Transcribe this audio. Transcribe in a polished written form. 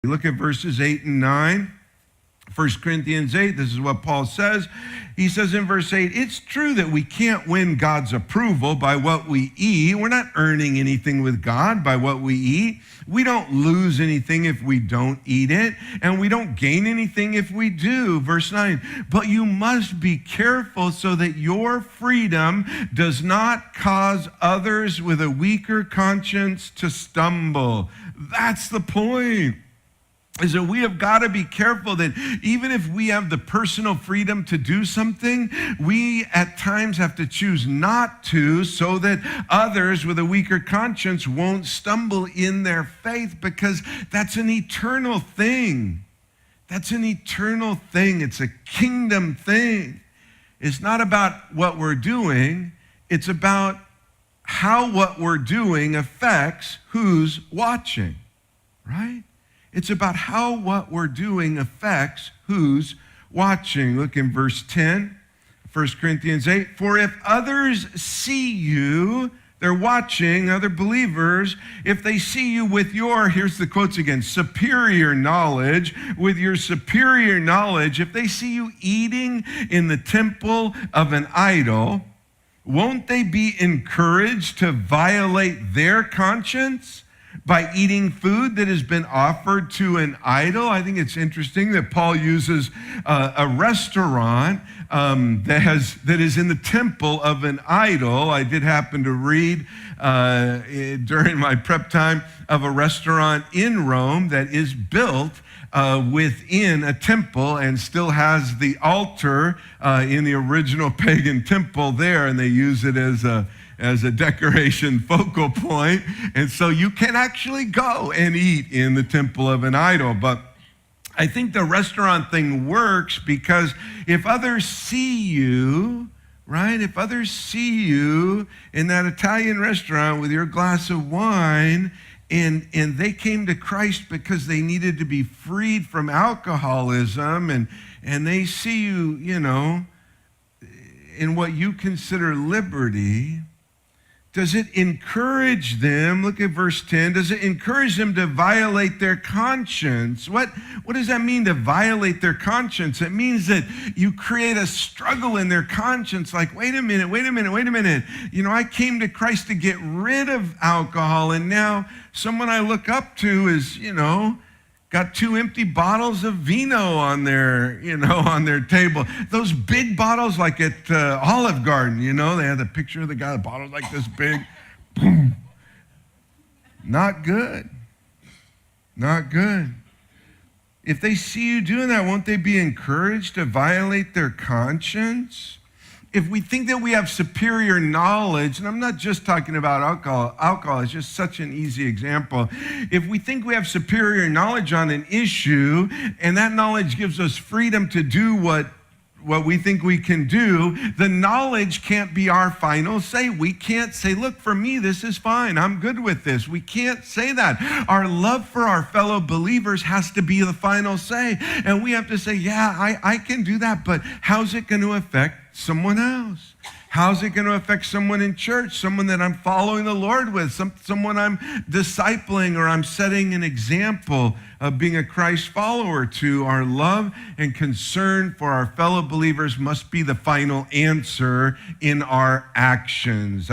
Look at verses 8 and 9. 1 Corinthians 8, this is what Paul says. He says in verse 8, it's true that we can't win God's approval by what we eat. We're not earning anything with God by what we eat. We don't lose anything if we don't eat it, and we don't gain anything if we do. Verse 9, but you must be careful so that your freedom does not cause others with a weaker conscience to stumble. That's the point. Is that we have got to be careful that even if we have the personal freedom to do something, we at times have to choose not to so that others with a weaker conscience won't stumble in their faith, because that's an eternal thing. That's an eternal thing. It's a kingdom thing. It's not about what we're doing. It's about how what we're doing affects who's watching, right? It's about how what we're doing affects who's watching. Look in verse 10, 1 Corinthians 8. For if others see you, they're watching, other believers, if they see you with your, here's the quotes again, superior knowledge, with your superior knowledge, if they see you eating in the temple of an idol, won't they be encouraged to violate their conscience by eating food that has been offered to an idol? I think it's interesting that Paul uses a restaurant that is in the temple of an idol. I did happen to read during my prep time of a restaurant in Rome that is built within a temple and still has the altar in the original pagan temple there, and they use it as a decoration focal point. And so you can actually go and eat in the temple of an idol. But I think the restaurant thing works because if others see you, right? If others see you in that Italian restaurant with your glass of wine, and they came to Christ because they needed to be freed from alcoholism, and they see you, in what you consider liberty, does it encourage them, look at verse 10, does it encourage them to violate their conscience? What does that mean, to violate their conscience? It means that you create a struggle in their conscience, like, wait a minute. I came to Christ to get rid of alcohol, and now someone I look up to is, got 2 empty bottles of vino on their table. Those big bottles like at Olive Garden, they had the picture of the guy, the bottle's like this big. Boom. Not good. Not good. If they see you doing that, won't they be encouraged to violate their conscience? If we think that we have superior knowledge, and I'm not just talking about alcohol is just such an easy example. If we think we have superior knowledge on an issue, and that knowledge gives us freedom to do what we think we can do, the knowledge can't be our final say. We can't say, look, for me, this is fine. I'm good with this. We can't say that. Our love for our fellow believers has to be the final say. And we have to say, yeah, I can do that, but how's it going to affect someone else? How's it going to affect someone in church, someone that I'm following the Lord with, someone I'm discipling, or I'm setting an example of being a Christ follower to? Our love and concern for our fellow believers must be the final answer in our actions.